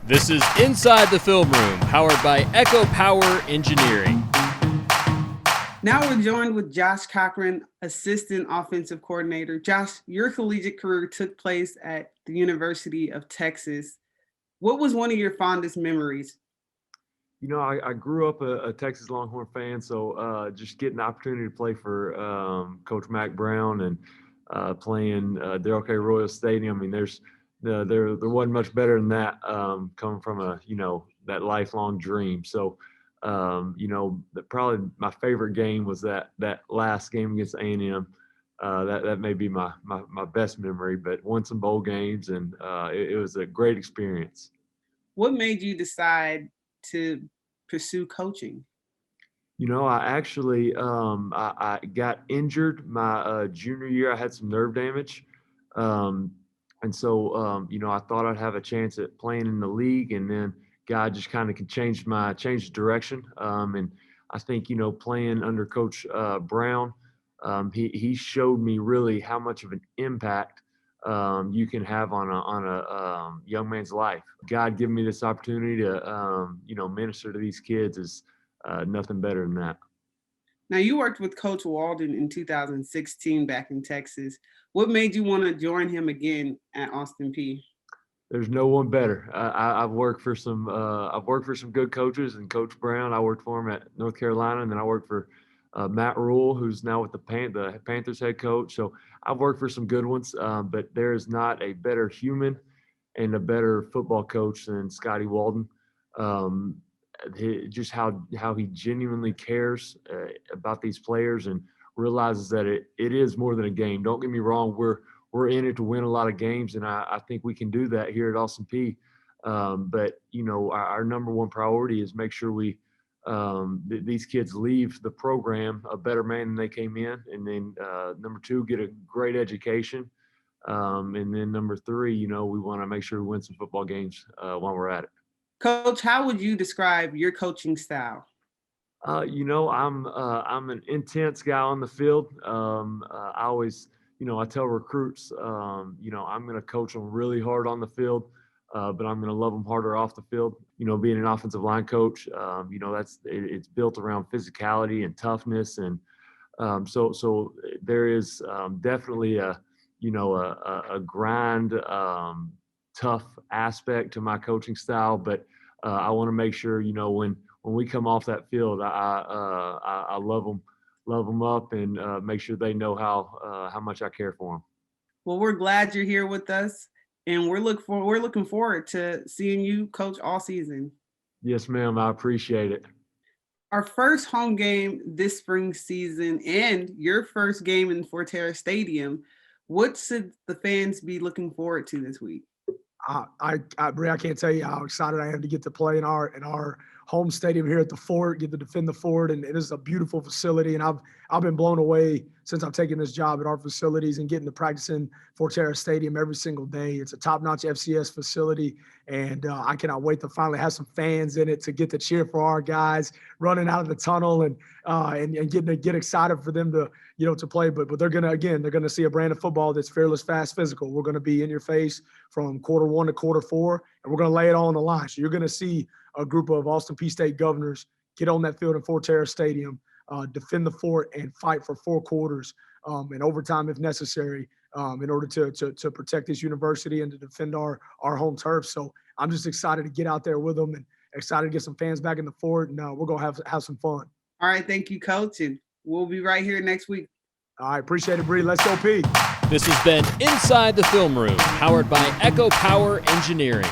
This is Inside the Film Room, powered by Echo Power Engineering. Now we're joined with Josh Cochran, Assistant Offensive Coordinator. Josh, your collegiate career took place at the University of Texas. What was one of your fondest memories? You know, I grew up a Texas Longhorn fan, so just getting the opportunity to play for Coach Mack Brown and playing Darrell K. Royal Stadium. I mean, there wasn't much better than that coming from that lifelong dream. So, probably my favorite game was that last game against A&M. That may be my best memory, but won some bowl games, and it was a great experience. What made you decide to pursue coaching? You know, I actually I got injured my junior year. I had some nerve damage, and so I thought I'd have a chance at playing in the league, and then God just kind of changed direction. And I think playing under Coach Brown, he showed me really how much of an impact you can have on a young man's life. God giving me this opportunity to minister to these kids is nothing better than that. Now, you worked with Coach Walden in 2016 back in Texas. What made you want to join him again at Austin Peay? There's no one better. I've worked for some good coaches, and Coach Brown, I worked for him at North Carolina, and then I worked for Matt Rule, who's now with the Panthers head coach. So I've worked for some good ones, but there is not a better human and a better football coach than Scotty Walden. Just how he genuinely cares about these players and realizes that it is more than a game. Don't get me wrong, we're in it to win a lot of games, and I think we can do that here at Austin Peay. But our number one priority is make sure we these kids leave the program a better man than they came in, and then number two, get a great education, and then number three, we want to make sure we win some football games while we're at it. Coach, how would you describe your coaching style? I'm an intense guy on the field. I always, I tell recruits, I'm going to coach them really hard on the field, but I'm going to love them harder off the field. Being an offensive line coach, it's built around physicality and toughness, and so there is definitely a grind, tough aspect to my coaching style, but I want to make sure when we come off that field, I love them up and make sure they know how much I care for them. Well, we're glad you're here with us, and we're looking forward to seeing you coach all season. Yes, ma'am. I appreciate it. Our first home game this spring season and your first game in Forterra Stadium. What should the fans be looking forward to this week? Bree, I can't tell you how excited I am to get to play in our home stadium here at the Fort, get to defend the Fort, and it is a beautiful facility. And I've been blown away since I've taken this job at our facilities and getting to practice in Forterra Stadium every single day. It's a top-notch FCS facility, and I cannot wait to finally have some fans in it to get to cheer for our guys running out of the tunnel and getting to get excited for them to to play. But they're gonna see a brand of football that's fearless, fast, physical. We're gonna be in your face from quarter one to quarter four, and we're gonna lay it all on the line. So you're gonna see a group of Austin Peay State Governors get on that field in Forterra Stadium, defend the Fort, and fight for 4 quarters and overtime if necessary in order to protect this university and to defend our home turf. So I'm just excited to get out there with them and excited to get some fans back in the Fort, and we're going to have some fun. All right, thank you, Coach, and we'll be right here next week. All right, appreciate it, Bree. Let's go, Peay. This has been Inside the Film Room, powered by Echo Power Engineering.